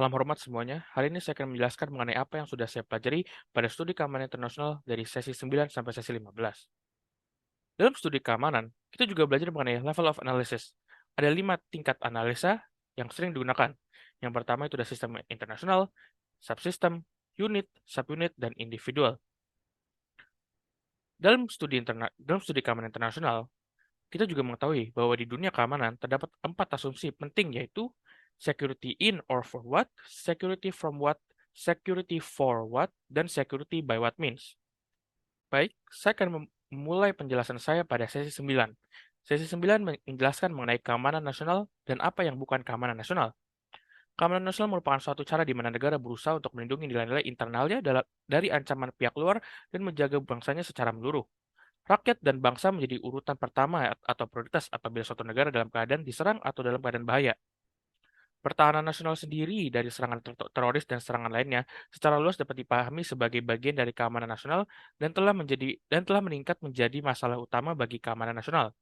Salam hormat semuanya. Hari ini saya akan menjelaskan mengenai apa yang sudah saya pelajari pada studi keamanan internasional dari sesi 9 sampai sesi 15. Dalam studi keamanan, kita juga belajar mengenai level of analysis. Ada 5 tingkat analisa yang sering digunakan. Yang pertama itu ada sistem internasional, subsistem, unit, subunit, dan individual. Dalam studi keamanan internasional, kita juga mengetahui bahwa di dunia keamanan terdapat 4 asumsi penting, yaitu security in or for what, security for what, dan security by what means. Baik, saya akan memulai penjelasan saya pada sesi 9. Sesi 9 menjelaskan mengenai keamanan nasional dan apa yang bukan keamanan nasional. Keamanan nasional merupakan suatu cara di mana negara berusaha untuk melindungi nilai-nilai internalnya dari ancaman pihak luar dan menjaga bangsanya secara menyeluruh. Rakyat dan bangsa menjadi urutan pertama atau prioritas apabila suatu negara dalam keadaan diserang atau dalam keadaan bahaya. Pertahanan nasional sendiri dari serangan teroris dan serangan lainnya secara luas dapat dipahami sebagai bagian dari keamanan nasional dan telah meningkat menjadi masalah utama bagi keamanan nasional.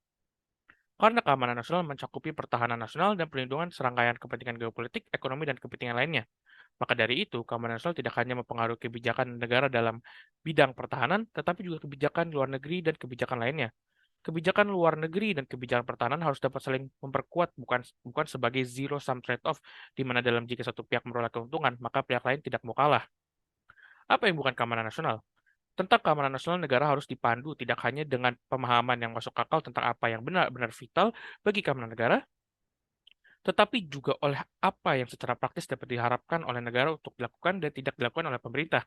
Karena keamanan nasional mencakupi pertahanan nasional dan perlindungan serangkaian kepentingan geopolitik, ekonomi, dan kepentingan lainnya. Maka dari itu, keamanan nasional tidak hanya mempengaruhi kebijakan negara dalam bidang pertahanan, tetapi juga kebijakan luar negeri dan kebijakan lainnya. Kebijakan luar negeri dan kebijakan pertahanan harus dapat saling memperkuat, bukan sebagai zero sum trade-off, di mana dalam jika satu pihak memperoleh keuntungan, maka pihak lain tidak mau kalah. Apa yang bukan keamanan nasional? Tentang keamanan nasional, negara harus dipandu tidak hanya dengan pemahaman yang masuk akal tentang apa yang benar-benar vital bagi keamanan negara, tetapi juga oleh apa yang secara praktis dapat diharapkan oleh negara untuk dilakukan dan tidak dilakukan oleh pemerintah.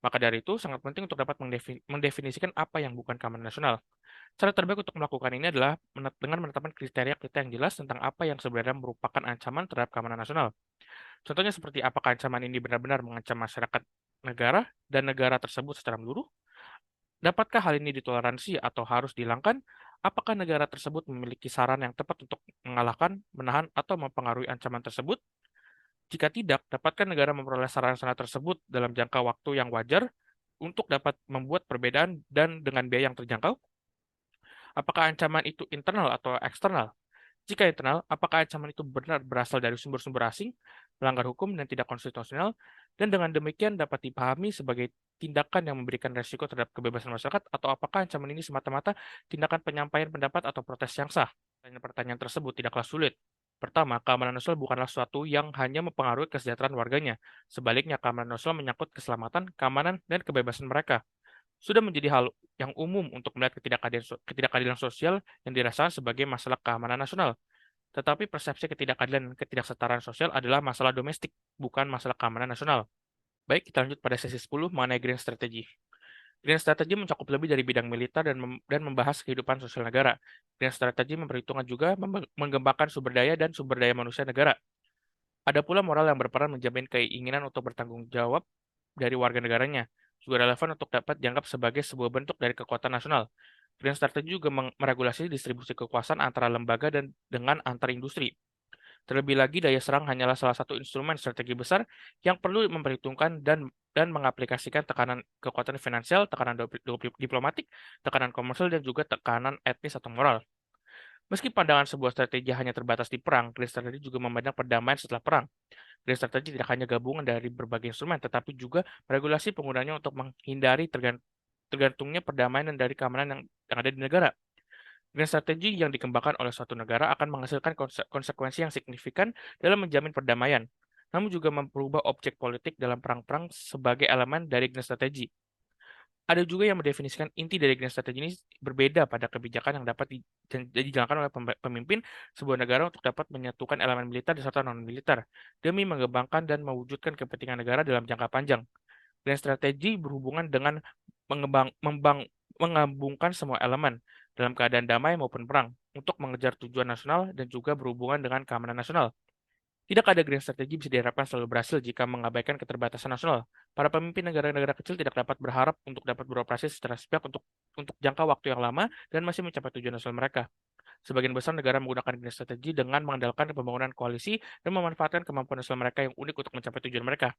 Maka dari itu, sangat penting untuk dapat mendefinisikan apa yang bukan keamanan nasional. Cara terbaik untuk melakukan ini adalah dengan menetapkan kriteria-kriteria yang jelas tentang apa yang sebenarnya merupakan ancaman terhadap keamanan nasional. Contohnya seperti apakah ancaman ini benar-benar mengancam masyarakat negara dan negara tersebut secara menyeluruh? Dapatkah hal ini ditoleransi atau harus dihilangkan? Apakah negara tersebut memiliki saran yang tepat untuk mengalahkan, menahan, atau mempengaruhi ancaman tersebut? Jika tidak, dapatkah negara memperoleh saran-saran tersebut dalam jangka waktu yang wajar untuk dapat membuat perbedaan dan dengan biaya yang terjangkau? Apakah ancaman itu internal atau eksternal? Jika internal, apakah ancaman itu benar berasal dari sumber-sumber asing, melanggar hukum dan tidak konstitusional, dan dengan demikian dapat dipahami sebagai tindakan yang memberikan resiko terhadap kebebasan masyarakat, atau apakah ancaman ini semata-mata tindakan penyampaian pendapat atau protes yang sah? Pertanyaan-pertanyaan tersebut tidaklah sulit. Pertama, keamanan nasional bukanlah sesuatu yang hanya mempengaruhi kesejahteraan warganya. Sebaliknya, keamanan nasional menyangkut keselamatan, keamanan, dan kebebasan mereka. Sudah menjadi hal yang umum untuk melihat ketidakadilan sosial yang dirasakan sebagai masalah keamanan nasional. Tetapi persepsi ketidakadilan dan ketidaksetaraan sosial adalah masalah domestik, bukan masalah keamanan nasional. Baik, kita lanjut pada sesi 10 mengenai Green Strategy. Green Strategy mencakup lebih dari bidang militer dan membahas kehidupan sosial negara. Green Strategy memperhitungkan juga mengembangkan sumber daya dan sumber daya manusia negara. Ada pula moral yang berperan menjamin keinginan untuk bertanggung jawab dari warga negaranya, juga relevan untuk dapat dianggap sebagai sebuah bentuk dari kekuatan nasional. Green Strategy juga meregulasi distribusi kekuasaan antara lembaga dan dengan antar industri. Terlebih lagi, daya serang hanyalah salah satu instrumen strategi besar yang perlu memperhitungkan dan mengaplikasikan tekanan kekuatan finansial, tekanan diplomatik, tekanan komersial, dan juga tekanan etnis atau moral. Meski pandangan sebuah strategi hanya terbatas di perang, Green Strategy juga memandang perdamaian setelah perang. Green Strategy tidak hanya gabungan dari berbagai instrumen, tetapi juga regulasi penggunanya untuk menghindari tergantungnya perdamaian dan dari keamanan yang ada di negara. Green Strategy yang dikembangkan oleh suatu negara akan menghasilkan konsekuensi yang signifikan dalam menjamin perdamaian, namun juga merubah objek politik dalam perang-perang sebagai elemen dari Green Strategy. Ada juga yang mendefinisikan inti dari Green Strategy ini berbeda pada kebijakan yang dapat dijalankan oleh pemimpin sebuah negara untuk dapat menyatukan elemen militer serta non-militer demi mengembangkan dan mewujudkan kepentingan negara dalam jangka panjang. Green Strategy berhubungan dengan menggabungkan semua elemen dalam keadaan damai maupun perang untuk mengejar tujuan nasional dan juga berhubungan dengan keamanan nasional. Tidak ada green strategy bisa diharapkan selalu berhasil jika mengabaikan keterbatasan nasional. Para pemimpin negara-negara kecil tidak dapat berharap untuk dapat beroperasi secara sepihak untuk jangka waktu yang lama dan masih mencapai tujuan nasional mereka. Sebagian besar negara menggunakan green strategy dengan mengandalkan pembangunan koalisi dan memanfaatkan kemampuan nasional mereka yang unik untuk mencapai tujuan mereka.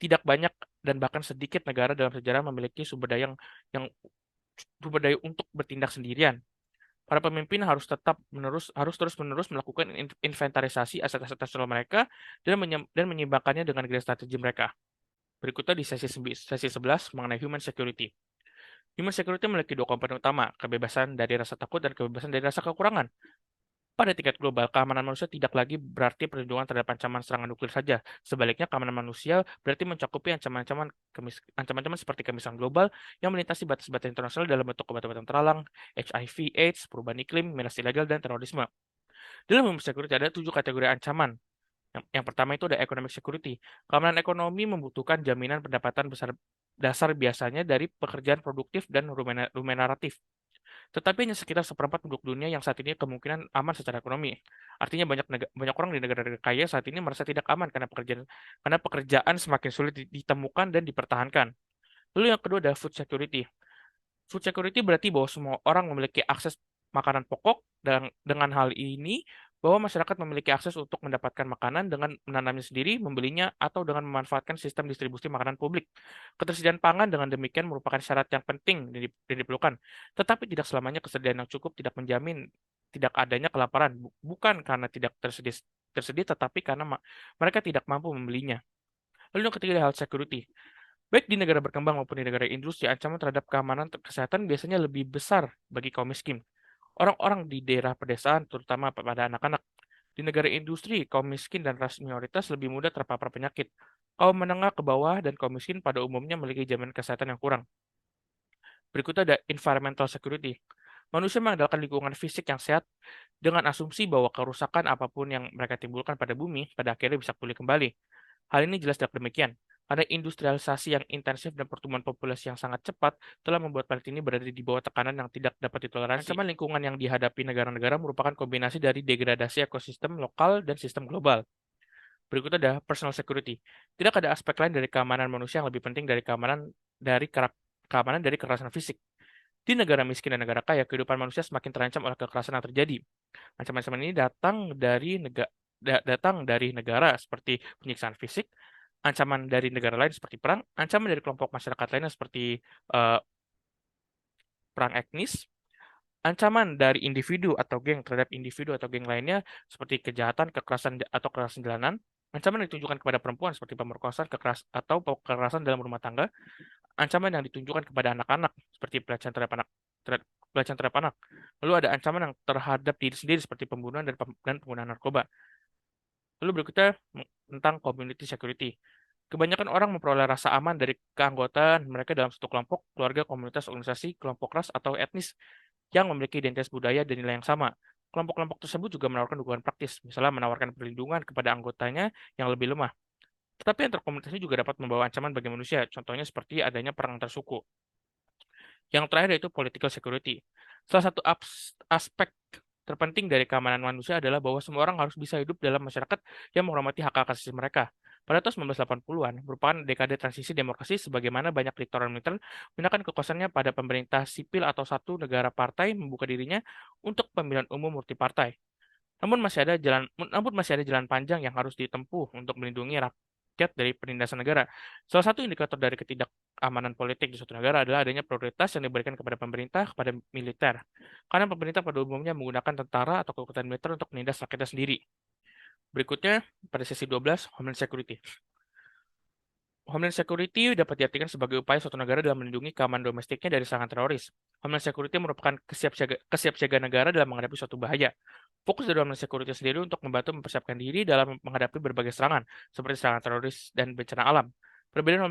Tidak banyak dan bahkan sedikit negara dalam sejarah memiliki sumber daya untuk bertindak sendirian. Para pemimpin harus terus-menerus melakukan inventarisasi aset-aset nasional mereka dan menyeimbangkannya dengan gaya strategi mereka. Berikutnya di sesi 11 mengenai human security. Human security memiliki dua komponen utama, kebebasan dari rasa takut dan kebebasan dari rasa kekurangan. Pada tingkat global, keamanan manusia tidak lagi berarti perlindungan terhadap ancaman serangan nuklir saja. Sebaliknya, keamanan manusia berarti mencakupi ancaman-ancaman seperti kemiskinan global yang melintasi batas-batas internasional dalam bentuk obat-obatan terlarang, HIV, AIDS, perubahan iklim, migrasi ilegal, dan terorisme. Dalam human security ada 7 kategori ancaman. Yang pertama itu ada economic security. Keamanan ekonomi membutuhkan jaminan pendapatan besar dasar biasanya dari pekerjaan produktif dan remuneratif. Tetapi hanya sekitar seperempat penduduk dunia yang saat ini kemungkinan aman secara ekonomi. Artinya banyak orang di negara-negara kaya saat ini merasa tidak aman karena pekerjaan semakin sulit ditemukan dan dipertahankan. Lalu yang kedua ada food security. Food security berarti bahwa semua orang memiliki akses makanan pokok dan dengan hal ini bahwa masyarakat memiliki akses untuk mendapatkan makanan dengan menanamnya sendiri, membelinya, atau dengan memanfaatkan sistem distribusi makanan publik. Ketersediaan pangan dengan demikian merupakan syarat yang penting dan diperlukan. Tetapi tidak selamanya kesediaan yang cukup tidak menjamin tidak adanya kelaparan, bukan karena tidak tersedia, tetapi karena mereka tidak mampu membelinya. Lalu yang ketiga adalah health security. Baik di negara berkembang maupun di negara industri, ancaman terhadap keamanan kesehatan biasanya lebih besar bagi kaum miskin. Orang-orang di daerah pedesaan, terutama pada anak-anak. Di negara industri, kaum miskin dan ras minoritas lebih mudah terpapar penyakit. Kaum menengah ke bawah dan kaum miskin pada umumnya memiliki jaminan kesehatan yang kurang. Berikutnya ada environmental security. Manusia mengandalkan lingkungan fisik yang sehat dengan asumsi bahwa kerusakan apapun yang mereka timbulkan pada bumi pada akhirnya bisa pulih kembali. Hal ini jelas tidak demikian. Karena industrialisasi yang intensif dan pertumbuhan populasi yang sangat cepat telah membuat planet ini berada di bawah tekanan yang tidak dapat ditoleransi. Ancaman lingkungan yang dihadapi negara-negara merupakan kombinasi dari degradasi ekosistem lokal dan sistem global. Berikutnya ada personal security. Tidak ada aspek lain dari keamanan manusia yang lebih penting dari keamanan dari kekerasan fisik. Di negara miskin dan negara kaya, kehidupan manusia semakin terancam oleh kekerasan yang terjadi. Ancaman-ancaman ini datang dari negara seperti penyiksaan fisik, ancaman dari negara lain seperti perang, ancaman dari kelompok masyarakat lainnya seperti eh, perang etnis, ancaman dari individu atau geng terhadap individu atau geng lainnya seperti kejahatan, kekerasan jalanan, ancaman yang ditujukan kepada perempuan seperti pemerkosaan, kekerasan dalam rumah tangga, ancaman yang ditujukan kepada anak-anak seperti pelecehan terhadap anak. Lalu ada ancaman yang terhadap diri sendiri seperti pembunuhan dan penggunaan narkoba. Lalu berikutnya tentang community security. Kebanyakan orang memperoleh rasa aman dari keanggotaan mereka dalam satu kelompok, keluarga, komunitas, organisasi, kelompok ras, atau etnis yang memiliki identitas budaya dan nilai yang sama. Kelompok-kelompok tersebut juga menawarkan dukungan praktis, misalnya menawarkan perlindungan kepada anggotanya yang lebih lemah. Tetapi antar komunitas ini juga dapat membawa ancaman bagi manusia, contohnya seperti adanya perang antar suku. Yang terakhir yaitu political security. Salah satu aspek terpenting dari keamanan manusia adalah bahwa semua orang harus bisa hidup dalam masyarakat yang menghormati hak asasi mereka. Pada tahun 1980-an, merupakan dekade transisi demokrasi sebagaimana banyak diktator militer menggunakan kekuasaannya pada pemerintah sipil atau satu negara partai membuka dirinya untuk pemilihan umum multipartai. Namun masih ada jalan panjang yang harus ditempuh untuk melindungi rakyat dari penindasan negara. Salah satu indikator dari ketidakamanan politik di suatu negara adalah adanya prioritas yang diberikan kepada pemerintah kepada militer. Karena pemerintah pada umumnya menggunakan tentara atau kekuatan militer untuk menindas rakyatnya sendiri. Berikutnya, pada sesi 12, Homeland Security. Homeland Security dapat diartikan sebagai upaya suatu negara dalam melindungi keamanan domestiknya dari serangan teroris. Homeland Security merupakan kesiapsiagaan negara dalam menghadapi suatu bahaya. Fokus dari Homeland Security sendiri untuk membantu mempersiapkan diri dalam menghadapi berbagai serangan, seperti serangan teroris dan bencana alam. Perbedaan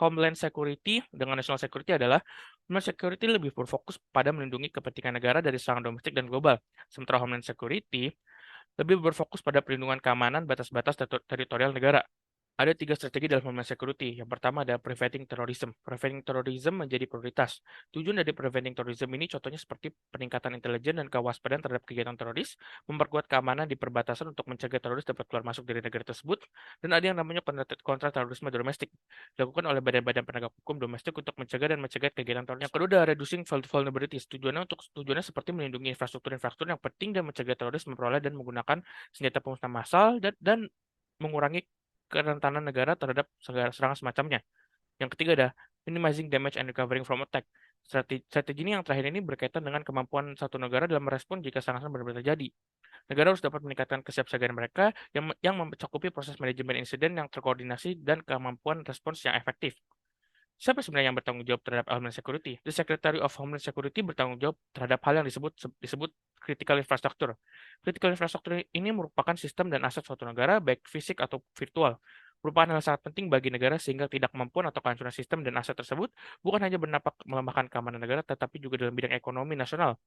Homeland Security dengan National Security adalah Homeland Security lebih berfokus pada melindungi kepentingan negara dari serangan domestik dan global, sementara Homeland Security lebih berfokus pada perlindungan keamanan batas-batas teritorial negara. Ada 3 strategi dalam Homeland Security. Yang pertama ada preventing terrorism. Preventing terrorism menjadi prioritas. Tujuan dari preventing terrorism ini contohnya seperti peningkatan intelijen dan kewaspadaan terhadap kegiatan teroris, memperkuat keamanan di perbatasan untuk mencegah teroris dapat keluar masuk dari negara tersebut, dan ada yang namanya kontra terorisme domestik, dilakukan oleh badan-badan penegak hukum domestik untuk mencegah kegiatan teroris. Yang kedua ada reducing vulnerabilities. Tujuannya seperti melindungi infrastruktur yang penting dan mencegah teroris memperoleh dan menggunakan senjata pemusnah massal dan mengurangi kerentanan negara terhadap serangan semacamnya. Yang ketiga ada minimizing damage and recovering from attack. Strategi ini yang terakhir ini berkaitan dengan kemampuan satu negara dalam merespon jika serangan benar-benar terjadi. Negara harus dapat meningkatkan kesiapsiagaan mereka yang mencakupi proses manajemen insiden yang terkoordinasi dan kemampuan respons yang efektif. Siapa sebenarnya yang bertanggung jawab terhadap Homeland Security? The Secretary of Homeland Security bertanggung jawab terhadap hal yang disebut critical infrastructure. Critical infrastructure ini merupakan sistem dan aset suatu negara, baik fisik atau virtual. Merupakan hal sangat penting bagi negara sehingga tidak kemampuan atau kehancuran sistem dan aset tersebut bukan hanya berdampak melemahkan keamanan negara, tetapi juga dalam bidang ekonomi nasional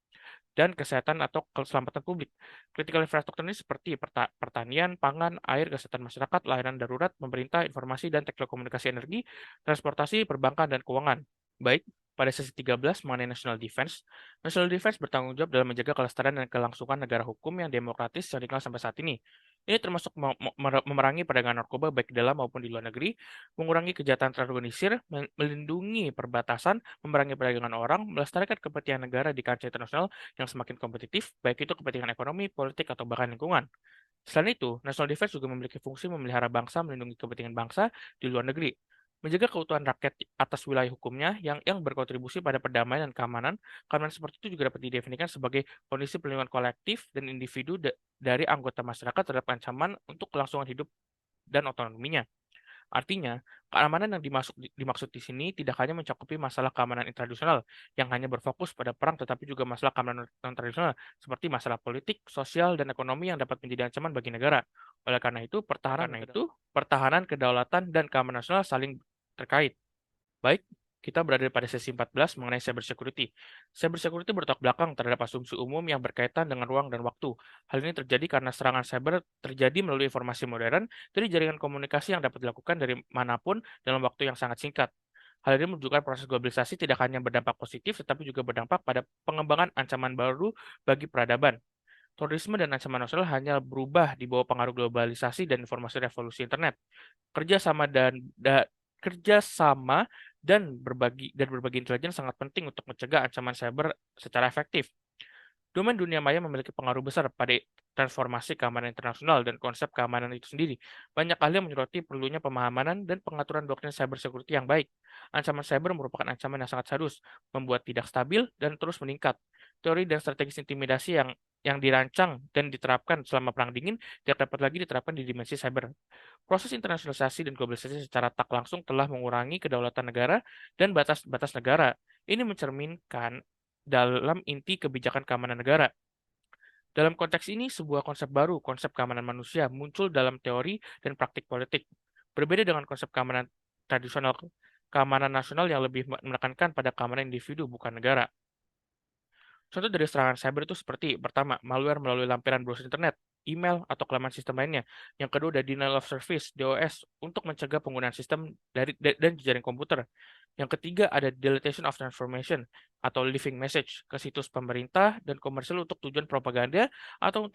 dan kesehatan atau keselamatan publik. Critical infrastructure ini seperti pertanian, pangan, air, kesehatan masyarakat, layanan darurat, pemerintah, informasi dan telekomunikasi energi, transportasi, perbankan, dan keuangan. Baik, pada sesi 13 mengenai National Defense, National Defense bertanggung jawab dalam menjaga kelestarian dan kelangsungan negara hukum yang demokratis yang dikenal sampai saat ini. Ini termasuk memerangi perdagangan narkoba baik di dalam maupun di luar negeri, mengurangi kejahatan terorganisir, melindungi perbatasan, memerangi perdagangan orang, melestarikan kepentingan negara di kancah internasional yang semakin kompetitif, baik itu kepentingan ekonomi, politik, atau bahkan lingkungan. Selain itu, National Defense juga memiliki fungsi memelihara bangsa, melindungi kepentingan bangsa di luar negeri, menjaga keutuhan rakyat atas wilayah hukumnya yang berkontribusi pada perdamaian dan keamanan. Keamanan seperti itu juga dapat didefinisikan sebagai kondisi perlindungan kolektif dan individu dari anggota masyarakat terhadap ancaman untuk kelangsungan hidup dan otonominya. Artinya, keamanan yang dimaksud di sini tidak hanya mencakupi masalah keamanan tradisional yang hanya berfokus pada perang, tetapi juga masalah keamanan non-tradisional seperti masalah politik, sosial, dan ekonomi yang dapat menjadi ancaman bagi negara. Oleh karena itu, pertahanan, kedaulatan, dan keamanan nasional saling terkait. Baik, kita berada pada sesi 14 mengenai cybersecurity. Cybersecurity bertolak belakang terhadap asumsi umum yang berkaitan dengan ruang dan waktu. Hal ini terjadi karena serangan cyber terjadi melalui informasi modern dari jaringan komunikasi yang dapat dilakukan dari manapun dalam waktu yang sangat singkat. Hal ini menunjukkan proses globalisasi tidak hanya berdampak positif, tetapi juga berdampak pada pengembangan ancaman baru bagi peradaban. Terorisme dan ancaman nasional hanya berubah di bawah pengaruh globalisasi dan informasi revolusi internet. Kerjasama dan da- kerjasama dan berbagi intelijen sangat penting untuk mencegah ancaman cyber secara efektif. Domain dunia maya memiliki pengaruh besar pada transformasi keamanan internasional dan konsep keamanan itu sendiri. Banyak ahli yang menyoroti perlunya pemahaman dan pengaturan doktrin cyber security yang baik. Ancaman cyber merupakan ancaman yang sangat serius, membuat tidak stabil dan terus meningkat. Teori dan strategi intimidasi yang dirancang dan diterapkan selama Perang Dingin tidak dapat lagi diterapkan di dimensi cyber. Proses internasionalisasi dan globalisasi secara tak langsung telah mengurangi kedaulatan negara dan batas-batas negara. Ini mencerminkan dalam inti kebijakan keamanan negara. Dalam konteks ini, sebuah konsep baru, konsep keamanan manusia, muncul dalam teori dan praktik politik. Berbeda dengan konsep keamanan tradisional, keamanan nasional yang lebih menekankan pada keamanan individu, bukan negara. Contoh dari serangan cyber itu seperti, pertama, malware melalui lampiran browser internet, email, atau kelemahan sistem lainnya. Yang kedua, ada denial of service, DOS, untuk mencegah penggunaan sistem dan jejaring komputer. Yang ketiga, ada deletion of transformation, atau leaving message, ke situs pemerintah dan komersial untuk tujuan propaganda atau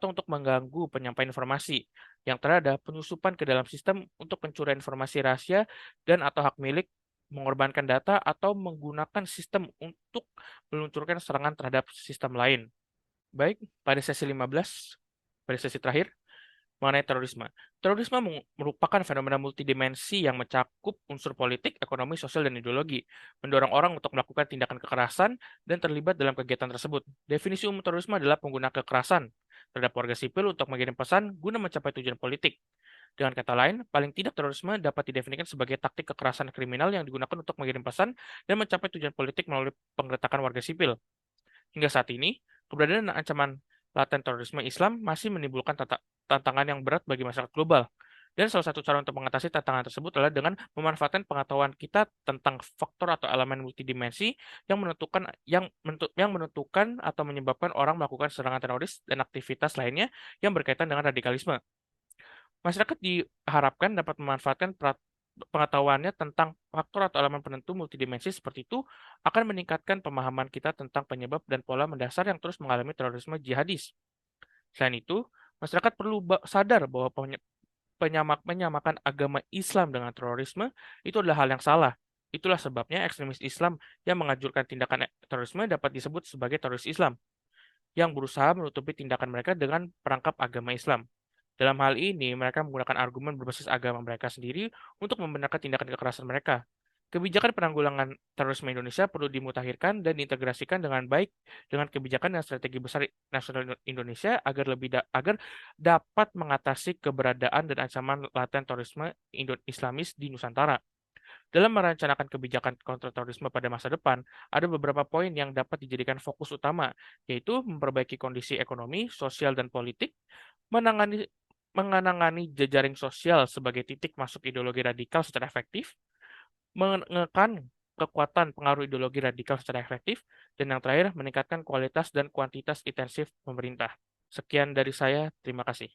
untuk mengganggu penyampaian informasi. Yang terakhir, ada penyusupan ke dalam sistem untuk pencurian informasi rahasia dan atau hak milik, mengorbankan data, atau menggunakan sistem untuk meluncurkan serangan terhadap sistem lain. Baik, pada sesi terakhir, mengenai terorisme. Terorisme merupakan fenomena multidimensi yang mencakup unsur politik, ekonomi, sosial, dan ideologi, mendorong orang untuk melakukan tindakan kekerasan dan terlibat dalam kegiatan tersebut. Definisi umum terorisme adalah pengguna kekerasan terhadap warga sipil untuk mengirim pesan guna mencapai tujuan politik. Dengan kata lain, paling tidak terorisme dapat didefinisikan sebagai taktik kekerasan kriminal yang digunakan untuk mengirim pesan dan mencapai tujuan politik melalui penggerakan warga sipil. Hingga saat ini, keberadaan dan ancaman laten terorisme Islam masih menimbulkan tantangan yang berat bagi masyarakat global. Dan salah satu cara untuk mengatasi tantangan tersebut adalah dengan memanfaatkan pengetahuan kita tentang faktor atau elemen multidimensi yang menentukan atau menyebabkan orang melakukan serangan teroris dan aktivitas lainnya yang berkaitan dengan radikalisme. Masyarakat diharapkan dapat memanfaatkan pengetahuannya tentang faktor atau elemen penentu multidimensi seperti itu akan meningkatkan pemahaman kita tentang penyebab dan pola mendasar yang terus mengalami terorisme jihadis. Selain itu, masyarakat perlu sadar bahwa menyamakan agama Islam dengan terorisme itu adalah hal yang salah. Itulah sebabnya ekstremis Islam yang menganjurkan tindakan terorisme dapat disebut sebagai teroris Islam, yang berusaha menutupi tindakan mereka dengan perangkap agama Islam. Dalam hal ini, mereka menggunakan argumen berbasis agama mereka sendiri untuk membenarkan tindakan kekerasan mereka. Kebijakan penanggulangan terorisme Indonesia perlu dimutakhirkan dan diintegrasikan dengan baik dengan kebijakan dan strategi besar nasional Indonesia agar dapat mengatasi keberadaan dan ancaman laten terorisme Islamis di Nusantara. Dalam merencanakan kebijakan kontraterorisme pada masa depan, ada beberapa poin yang dapat dijadikan fokus utama, yaitu memperbaiki kondisi ekonomi, sosial, dan politik, menangani mengenangani jejaring sosial sebagai titik masuk ideologi radikal secara efektif, menekan kekuatan pengaruh ideologi radikal secara efektif, dan yang terakhir, meningkatkan kualitas dan kuantitas intensif pemerintah. Sekian dari saya, terima kasih.